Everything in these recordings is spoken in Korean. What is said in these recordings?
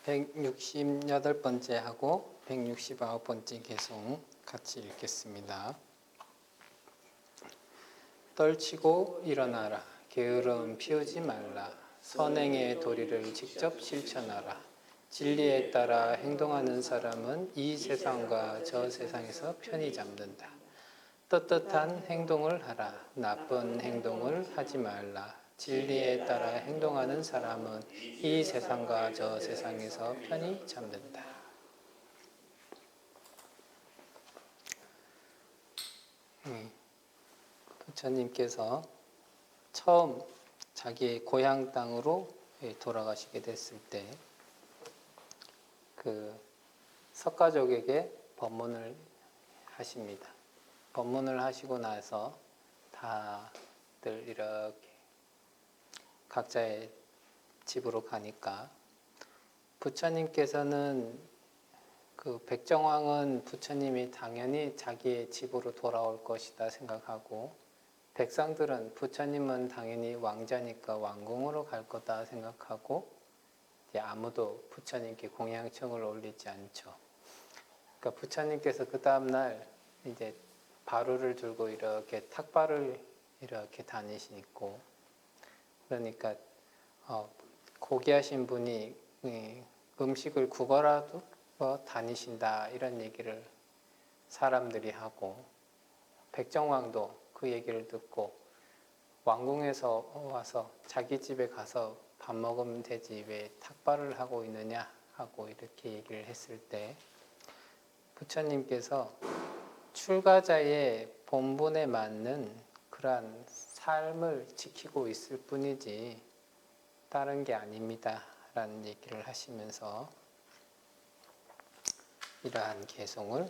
168번째 하고 169번째 개송 같이 읽겠습니다. 떨치고 일어나라. 게으름 피우지 말라. 선행의 도리를 직접 실천하라. 진리에 따라 행동하는 사람은 이 세상과 저 세상에서 편히 잠든다. 떳떳한 행동을 하라. 나쁜 행동을 하지 말라. 진리에 따라 행동하는 사람은 이 세상과 저 세상에서 편히 잠든다. 부처님께서 처음 자기의 고향 땅으로 돌아가시게 됐을 때 그 석가족에게 법문을 하십니다. 법문을 하시고 나서 다들 이렇게 각자의 집으로 가니까 부처님께서는 그 백정왕은 부처님이 당연히 자기의 집으로 돌아올 것이다 생각하고 백성들은 부처님은 당연히 왕자니까 왕궁으로 갈 거다 생각하고 이제 아무도 부처님께 공양청을 올리지 않죠. 그러니까 부처님께서 그 다음날 이제 바루를 들고 이렇게 탁발을 이렇게 다니시고 그러니까 고귀하신 분이 음식을 구걸하고 다니신다 이런 얘기를 사람들이 하고 백정왕도 그 얘기를 듣고 왕궁에서 와서 자기 집에 가서 밥 먹으면 되지 왜 탁발을 하고 있느냐 하고 이렇게 얘기를 했을 때 부처님께서 출가자의 본분에 맞는 그러한 삶을 지키고 있을 뿐이지 다른 게 아닙니다 라는 얘기를 하시면서 이러한 개송을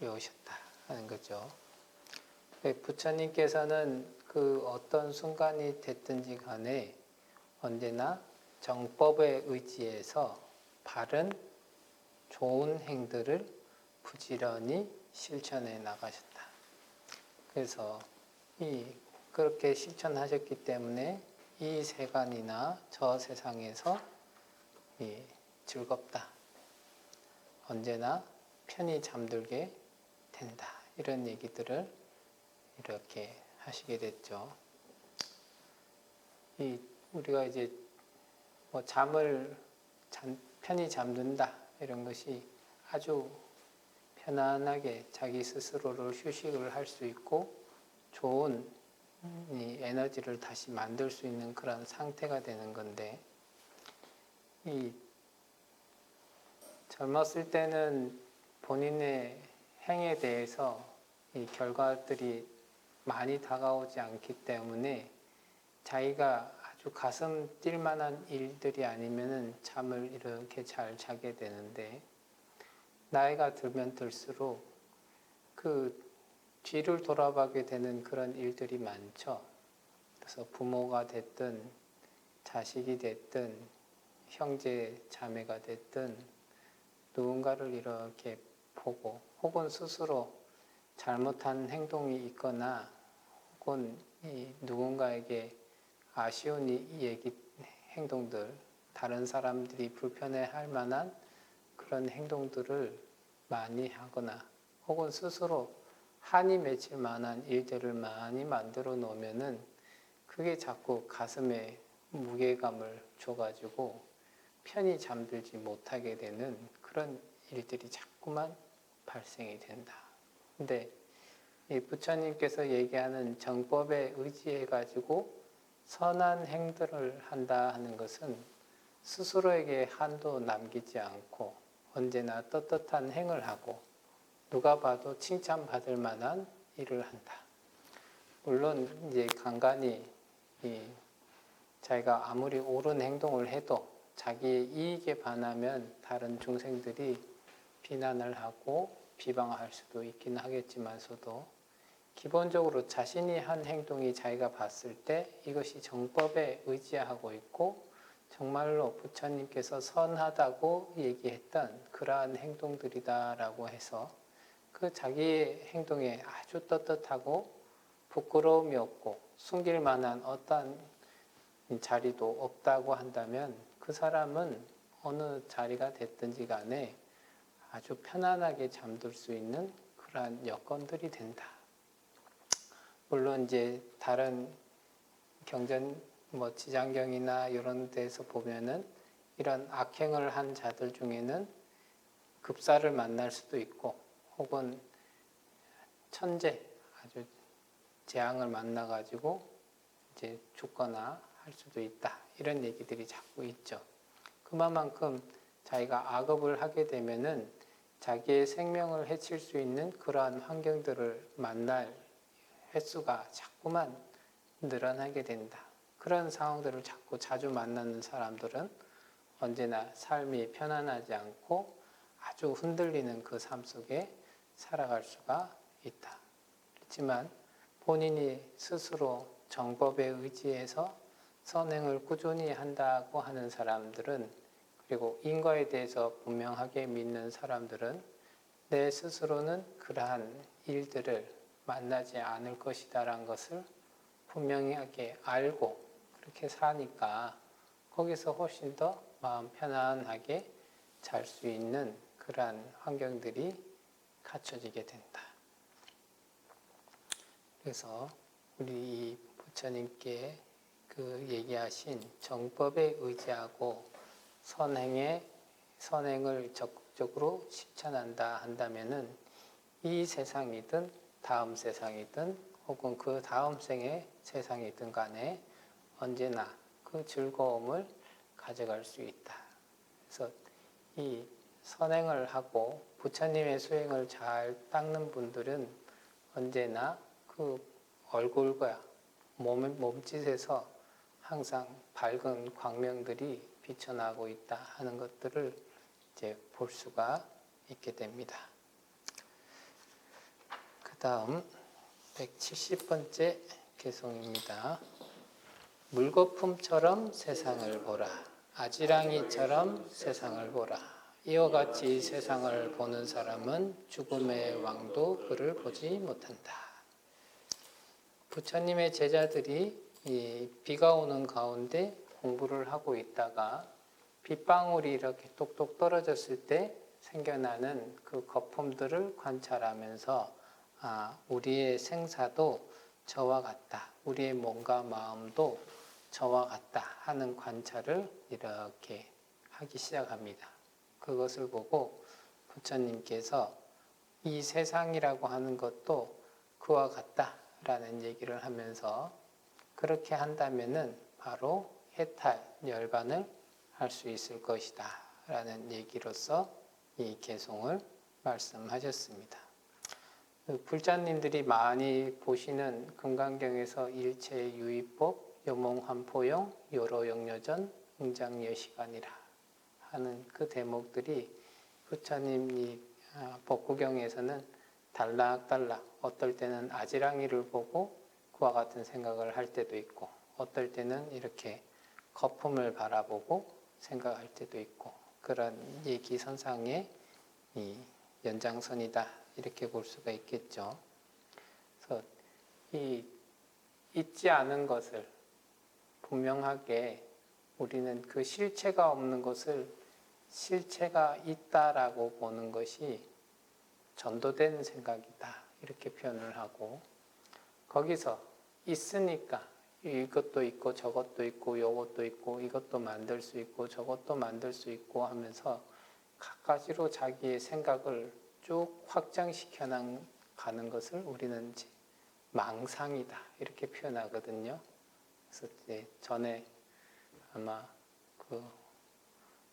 외우셨다 하는 거죠. 부처님께서는 그 어떤 순간이 됐든지 간에 언제나 정법에 의지해서 바른 좋은 행들을 부지런히 실천해 나가셨다. 그래서 그렇게 실천하셨기 때문에 이 세간이나 저 세상에서 즐겁다. 언제나 편히 잠들게 된다. 이런 얘기들을 이렇게 하시게 됐죠. 우리가 이제 뭐 편히 잠든다 이런 것이 아주 편안하게 자기 스스로를 휴식을 할 수 있고 좋은 에너지를 다시 만들 수 있는 그런 상태가 되는 건데 젊었을 때는 본인의 행에 대해서 이 결과들이 많이 다가오지 않기 때문에 자기가 아주 가슴 뛸 만한 일들이 아니면은 잠을 이렇게 잘 자게 되는데 나이가 들면 들수록 그 뒤를 돌아보게 되는 그런 일들이 많죠. 그래서 부모가 됐든 자식이 됐든 형제 자매가 됐든 누군가를 이렇게 보고 혹은 스스로 잘못한 행동이 있거나 혹은 누군가에게 아쉬운 행동들, 다른 사람들이 불편해할 만한 그런 행동들을 많이 하거나 혹은 스스로 한이 맺힐 만한 일들을 많이 만들어 놓으면은 그게 자꾸 가슴에 무게감을 줘가지고 편히 잠들지 못하게 되는 그런 일들이 자꾸만 발생이 된다. 근데 이 부처님께서 얘기하는 정법에 의지해가지고 선한 행들을 한다 하는 것은 스스로에게 한도 남기지 않고 언제나 떳떳한 행을 하고 누가 봐도 칭찬받을 만한 일을 한다. 물론 이제 간간히 자기가 아무리 옳은 행동을 해도 자기의 이익에 반하면 다른 중생들이 비난을 하고 비방할 수도 있긴 하겠지만서도 기본적으로 자신이 한 행동이 자기가 봤을 때 이것이 정법에 의지하고 있고 정말로 부처님께서 선하다고 얘기했던 그러한 행동들이다라고 해서 그 자기의 행동에 아주 떳떳하고 부끄러움이 없고 숨길 만한 어떠한 자리도 없다고 한다면 그 사람은 어느 자리가 됐든지 간에 아주 편안하게 잠들 수 있는 그러한 여건들이 된다. 물론 이제 다른 경전 지장경이나 이런 데서 보면은 이런 악행을 한 자들 중에는 급사를 만날 수도 있고 혹은 천재 아주 재앙을 만나 가지고 이제 죽거나 할 수도 있다. 이런 얘기들이 자꾸 있죠. 그만큼 자기가 악업을 하게 되면은 자기의 생명을 해칠 수 있는 그러한 환경들을 만날 횟수가 자꾸만 늘어나게 된다. 그런 상황들을 자꾸 자주 만나는 사람들은 언제나 삶이 편안하지 않고 아주 흔들리는 그 삶 속에 살아갈 수가 있다. 그렇지만 본인이 스스로 정법에 의지해서 선행을 꾸준히 한다고 하는 사람들은, 그리고 인과에 대해서 분명하게 믿는 사람들은 내 스스로는 그러한 일들을 만나지 않을 것이다라는 것을 분명하게 알고 그렇게 사니까 거기서 훨씬 더 마음 편안하게 잘 수 있는 그러한 환경들이 갖춰지게 된다. 그래서 우리 부처님께 그 얘기하신 정법에 의지하고 선행을 적극적으로 실천한다 한다면은 이 세상이든 다음 세상이든 혹은 그 다음 생의 세상이든 간에 언제나 그 즐거움을 가져갈 수 있다. 그래서 이 선행을 하고 부처님의 수행을 잘 닦는 분들은 언제나 그 얼굴과 몸짓에서 항상 밝은 광명들이 비쳐나고 있다 하는 것들을 이제 볼 수가 있게 됩니다. 그 다음 170번째 개송입니다. 물거품처럼 세상을 보라. 아지랑이처럼 세상을 보라. 이와 같이 세상을 보는 사람은 죽음의 왕도 그를 보지 못한다. 부처님의 제자들이 이 비가 오는 가운데 공부를 하고 있다가 빗방울이 이렇게 똑똑 떨어졌을 때 생겨나는 그 거품들을 관찰하면서 우리의 생사도 저와 같다. 우리의 몸과 마음도 저와 같다 하는 관찰을 이렇게 하기 시작합니다. 그것을 보고 부처님께서 이 세상이라고 하는 것도 그와 같다라는 얘기를 하면서 그렇게 한다면은 바로 해탈, 열반을 할 수 있을 것이다 라는 얘기로서 이 개송을 말씀하셨습니다. 불자님들이 많이 보시는 금강경에서 일체유의법, 요몽환포용, 요로영여전, 응장여시간이라 하는 그 대목들이 부처님이 법구경에서는 단락단락 어떨 때는 아지랑이를 보고 그와 같은 생각을 할 때도 있고 어떨 때는 이렇게 거품을 바라보고 생각할 때도 있고 그런 얘기선상의 이 연장선이다 이렇게 볼 수가 있겠죠. 그래서 이 있지 않은 것을 분명하게 우리는 그 실체가 없는 것을 실체가 있다라고 보는 것이 전도된 생각이다 이렇게 표현을 하고 거기서 있으니까 이것도 있고 저것도 있고 요것도 있고 이것도 만들 수 있고 저것도 만들 수 있고 하면서 갖가지로 자기의 생각을 쭉 확장시켜 가는 것을 우리는 망상이다 이렇게 표현하거든요. 그래서 전에 아마 그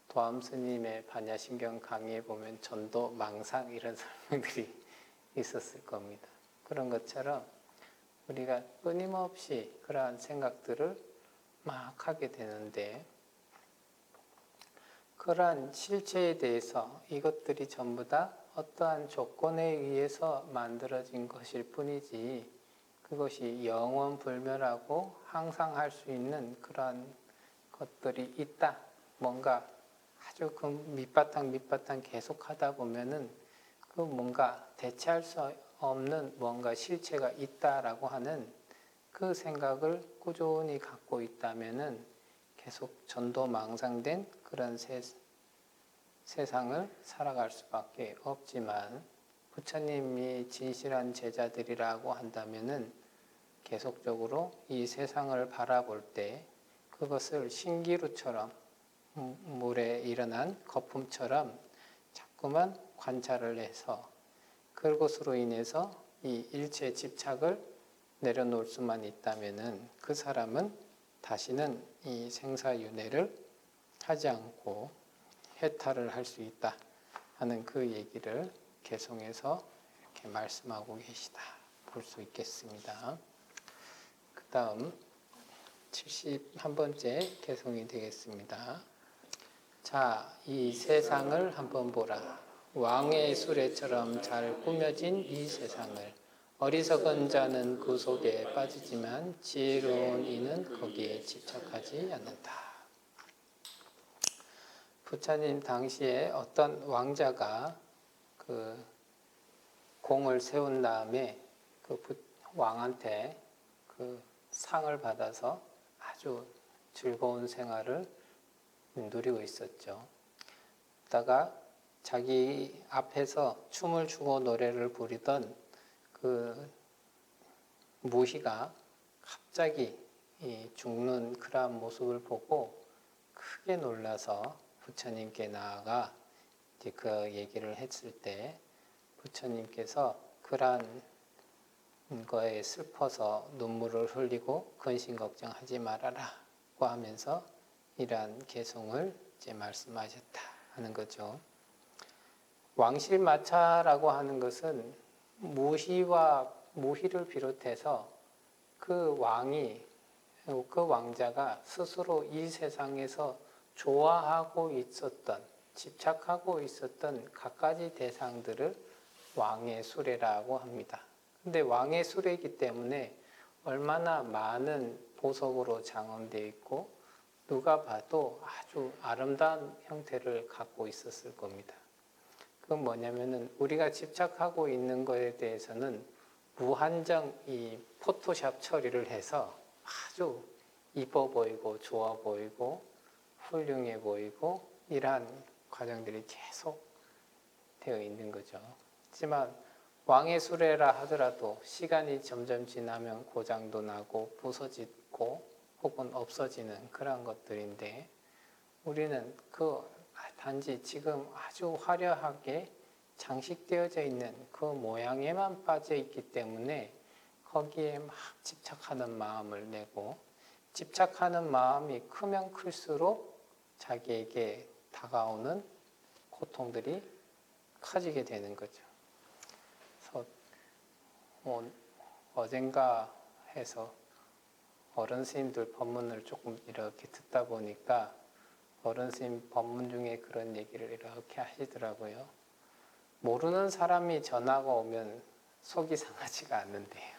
도암 스님의 반야심경 강의에 보면 전도 망상 이런 설명들이 있었을 겁니다. 그런 것처럼 우리가 끊임없이 그러한 생각들을 막 하게 되는데 그러한 실체에 대해서 이것들이 전부 다 어떠한 조건에 의해서 만들어진 것일 뿐이지 그것이 영원불멸하고 항상 할 수 있는 그러한 것들이 있다. 뭔가 아주 그 밑바탕 계속 하다 보면은 그 뭔가 대체할 수 없는 뭔가 실체가 있다라고 하는 그 생각을 꾸준히 갖고 있다면은 계속 전도망상된 그런 세상을 살아갈 수밖에 없지만 부처님이 진실한 제자들이라고 한다면은 계속적으로 이 세상을 바라볼 때 그것을 신기루처럼 물에 일어난 거품처럼 자꾸만 관찰을 해서 그것으로 인해서 이 일체 집착을 내려놓을 수만 있다면은 그 사람은 다시는 이 생사윤회를 하지 않고 해탈을 할 수 있다 하는 그 얘기를 개성해서 이렇게 말씀하고 계시다 볼 수 있겠습니다. 그 다음 71번째 개성이 되겠습니다. 자, 이 세상을 한번 보라. 왕의 수레처럼 잘 꾸며진 이 세상을 어리석은 자는 그 속에 빠지지만 지혜로운 이는 거기에 집착하지 않는다. 부처님 당시에 어떤 왕자가 그 공을 세운 다음에 그 왕한테 그 상을 받아서 아주 즐거운 생활을 누리고 있었죠. 그러다가 자기 앞에서 춤을 추고 노래를 부리던 그 무희가 갑자기 죽는 그러한 모습을 보고 크게 놀라서 부처님께 나아가 이제 그 얘기를 했을 때 부처님께서 그러한 거에 슬퍼서 눈물을 흘리고 근심 걱정하지 말아라고 하면서 이러한 개송을 이제 말씀하셨다 하는 거죠. 왕실마차라고 하는 것은 무희를 비롯해서 그 왕이 그 왕자가 스스로 이 세상에서 좋아하고 있었던 집착하고 있었던 갖가지 대상들을 왕의 수레라고 합니다. 근데 왕의 수레이기 때문에 얼마나 많은 보석으로 장엄되어 있고 누가 봐도 아주 아름다운 형태를 갖고 있었을 겁니다. 그건 뭐냐면은 우리가 집착하고 있는 거에 대해서는 무한정 이 포토샵 처리를 해서 아주 이뻐 보이고 좋아 보이고 훌륭해 보이고 이러한 과정들이 계속 되어 있는 거죠. 하지만 왕의 수레라 하더라도 시간이 점점 지나면 고장도 나고 부서지고 혹은 없어지는 그런 것들인데 우리는 그 단지 지금 아주 화려하게 장식되어져 있는 그 모양에만 빠져 있기 때문에 거기에 막 집착하는 마음을 내고 집착하는 마음이 크면 클수록 자기에게 다가오는 고통들이 커지게 되는 거죠. 그래서 어젠가 해서 어른 스님들 법문을 조금 이렇게 듣다 보니까 어른 스님 법문 중에 그런 얘기를 이렇게 하시더라고요. 모르는 사람이 전화가 오면 속이 상하지가 않는데요.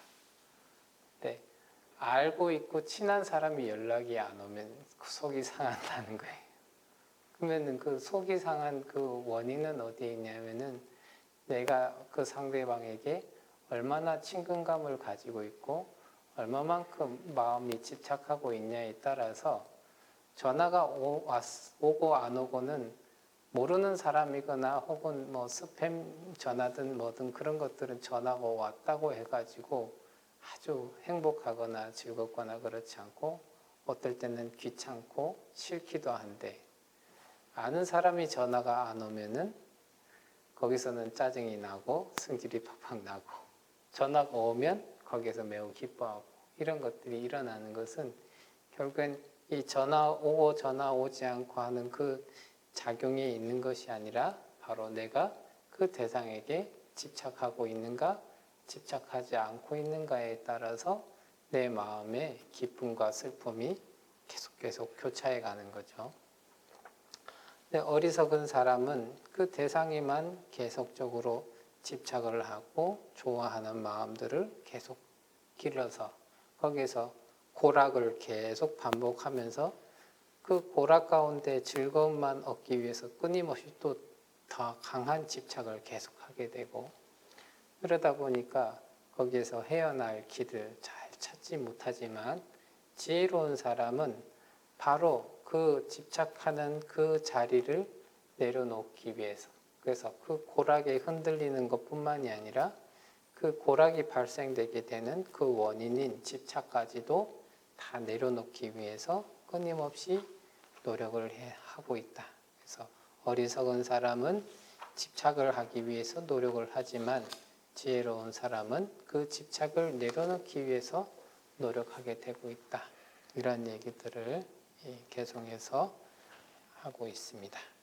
근데 알고 있고 친한 사람이 연락이 안 오면 속이 상한다는 거예요. 그러면은 그 속이 상한 그 원인은 어디에 있냐면은 내가 그 상대방에게 얼마나 친근감을 가지고 있고 얼마만큼 마음이 집착하고 있냐에 따라서 전화가 오고 안 오고는 모르는 사람이거나 혹은 뭐 스팸 전화든 뭐든 그런 것들은 전화가 왔다고 해가지고 아주 행복하거나 즐겁거나 그렇지 않고 어떨 때는 귀찮고 싫기도 한데 아는 사람이 전화가 안 오면은 거기서는 짜증이 나고 승질이 팍팍 나고 전화가 오면 거기에서 매우 기뻐하고 이런 것들이 일어나는 것은 결국엔 이 전화 오고 전화 오지 않고 하는 그 작용이 있는 것이 아니라 바로 내가 그 대상에게 집착하고 있는가 집착하지 않고 있는가에 따라서 내 마음의 기쁨과 슬픔이 계속 교차해 가는 거죠. 근데 어리석은 사람은 그 대상에만 계속적으로 집착을 하고 좋아하는 마음들을 계속 길러서 거기에서 고락을 계속 반복하면서 그 고락 가운데 즐거움만 얻기 위해서 끊임없이 또 더 강한 집착을 계속하게 되고 그러다 보니까 거기에서 헤어날 길을 잘 찾지 못하지만 지혜로운 사람은 바로 그 집착하는 그 자리를 내려놓기 위해서. 그래서 그 고락이 흔들리는 것뿐만이 아니라 그 고락이 발생되게 되는 그 원인인 집착까지도 다 내려놓기 위해서 끊임없이 노력을 하고 있다. 그래서 어리석은 사람은 집착을 하기 위해서 노력을 하지만 지혜로운 사람은 그 집착을 내려놓기 위해서 노력하게 되고 있다. 이런 얘기들을 개송해서 하고 있습니다.